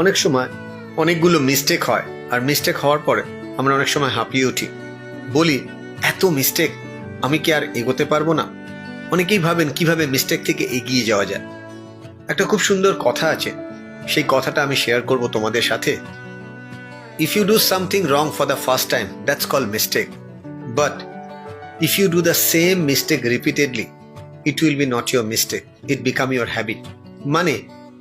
অনেক সময় অনেকগুলো মিস্টেক হয়, আর মিস্টেক হওয়ার পরে আমরা অনেক সময় হাঁপিয়ে উঠি, বলি এত মিস্টেক, আমি কি আর এগোতে পারবো না? অনেকেই ভাবেন কিভাবে মিস্টেক থেকে এগিয়ে যাওয়া যায়। একটা খুব সুন্দর কথা আছে, সেই কথাটা আমি শেয়ার করব তোমাদের সাথে। If you do something wrong for the first time, that's called mistake, but if you do the same mistake repeatedly, it will be not your mistake, it become your habit. মানে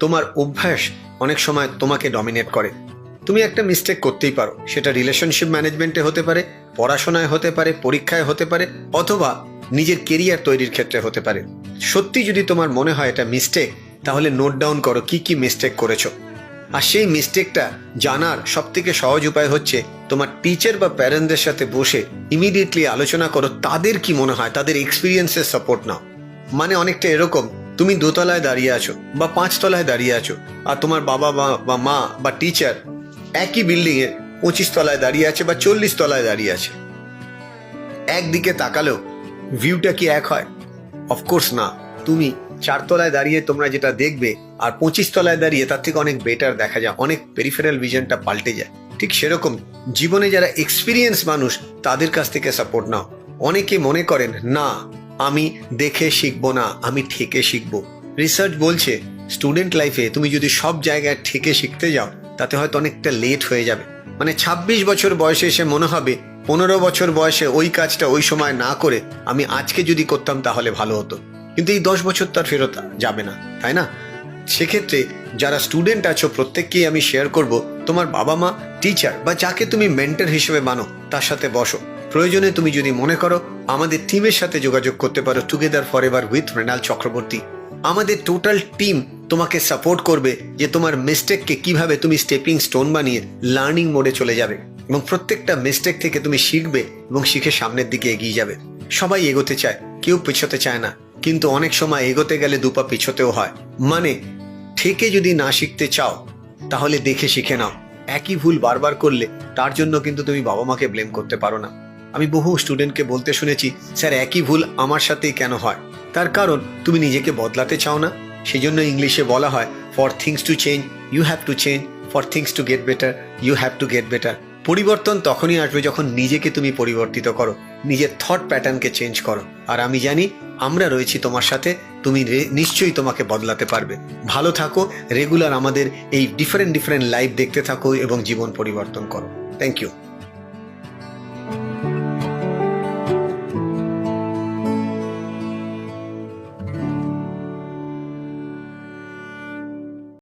তোমার অভ্যাস অনেক সময় তোমাকে dominate করে। তুমি একটা mistake করতেই পারো, সেটা রিলেশনশিপ ম্যানেজমেন্টে হতে পারে, পড়াশোনায় হতে পারে, পরীক্ষায় হতে পারে, অথবা নিজের কেরিয়ার তৈরির ক্ষেত্রে হতে পারে। সত্যি যদি তোমার মনে হয় এটা মিস্টেক, তাহলে নোট ডাউন করো কি কি মিস্টেক করেছো। আর সেই মিস্টেকটা জানার সব থেকে সহজ উপায় হচ্ছে তোমার টিচার বা প্যারেন্টসদের সাথে বসে ইমিডিয়েটলি আলোচনা করো, তাদের কি মনে হয়, তাদের এক্সপিরিয়েন্সের সাপোর্ট নাও। মানে অনেকটা এরকম, তুমি দোতলায় দাঁড়িয়ে আছো বা 5 তলায় দাঁড়িয়ে আছো, আর তোমার বাবা বা মা বা টিচার একই বিল্ডিং এ 25 তলায় দাঁড়িয়ে আছে বা 40 তলায় দাঁড়িয়ে আছে। একদিকে তাকালেও ভিউটা কি এক হয়? অফকোর্স না। তুমি 4 তলায় দাঁড়িয়ে তোমরা যেটা দেখবে, আর 25 তলায় দাঁড়িয়ে তার থেকে অনেক বেটার দেখা যায়, অনেক পেরিফেরাল ভিশনটা পাল্টে যায়। ঠিক সেরকম জীবনে যারা এক্সপিরিয়েন্স মানুষ, তাদের কাছ থেকে সাপোর্ট নাও। অনেকে মনে করেন না, আমি দেখে শিখবো না, আমি ঠেকে শিখবো। রিসার্চ বলছে স্টুডেন্ট লাইফে তুমি যদি সব জায়গায় ঠেকে শিখতে যাও, তাতে হয়তো অনেকটা লেট হয়ে যাবে। মানে 26 বছর বয়সে এসে মনে হবে 15 বছর বয়সে ওই কাজটা ওই সময় না করে আমি আজকে যদি করতাম তাহলে ভালো হতো। কিন্তু এই 10 বছর তো আর ফেরত যাবে না, তাই না? সেক্ষেত্রে যারা স্টুডেন্ট আছো প্রত্যেককেই আমি শেয়ার করব, তোমার বাবা মা, টিচার বা যাকে তুমি মেন্টর হিসেবে মানো, তার সাথে বসো। প্রয়োজনে তুমি যদি মনে করো আমাদের টিমের সাথে যোগাযোগ করতে পারো, together forever with Mrinal Chakraborty. আমাদের টোটাল টিম তোমাকে সাপোর্ট করবে যে তোমার মিস্টেককে কিভাবে তুমি স্টেপিং স্টোন বানিয়ে লার্নিং মোডে চলে যাবে, এবং প্রত্যেকটা মিস্টেক থেকে তুমি শিখবে এবং শিখে সামনের দিকে এগিয়ে যাবে। সবাই এগোতে চায়, কেউ পিছোতে চায় না, কিন্তু অনেক সময় এগোতে গেলে দুপা পিছোতেও হয়। মানে থেকে যদি না শিখতে চাও, তাহলে দেখে শিখে নাও। একই ভুল বারবার করলে তার জন্য কিন্তু তুমি বাবা মাকে ব্লেম করতে পারো না। আমি বহু স্টুডেন্টকে বলতে শুনেছি, স্যার একই ভুল আমার সাথেই কেন হয়? তার কারণ তুমি নিজেকে বদলাতে চাও না। সেই জন্য ইংলিশে বলা হয়, for things to change you have to change, for things to get better you have to get better. পরিবর্তন তখনই আসবে যখন নিজেকে তুমি পরিবর্তিত করো, নিজের থট প্যাটার্নকে চেঞ্জ করো। আর আমি জানি আমরা রয়েছি তোমার সাথে, তুমি নিশ্চয়ই তোমাকে বদলাতে পারবে। ভালো থাকো, রেগুলার আমাদের এই ডিফারেন্ট লাইভ দেখতে থাকো এবং জীবন পরিবর্তন করো। Thank you.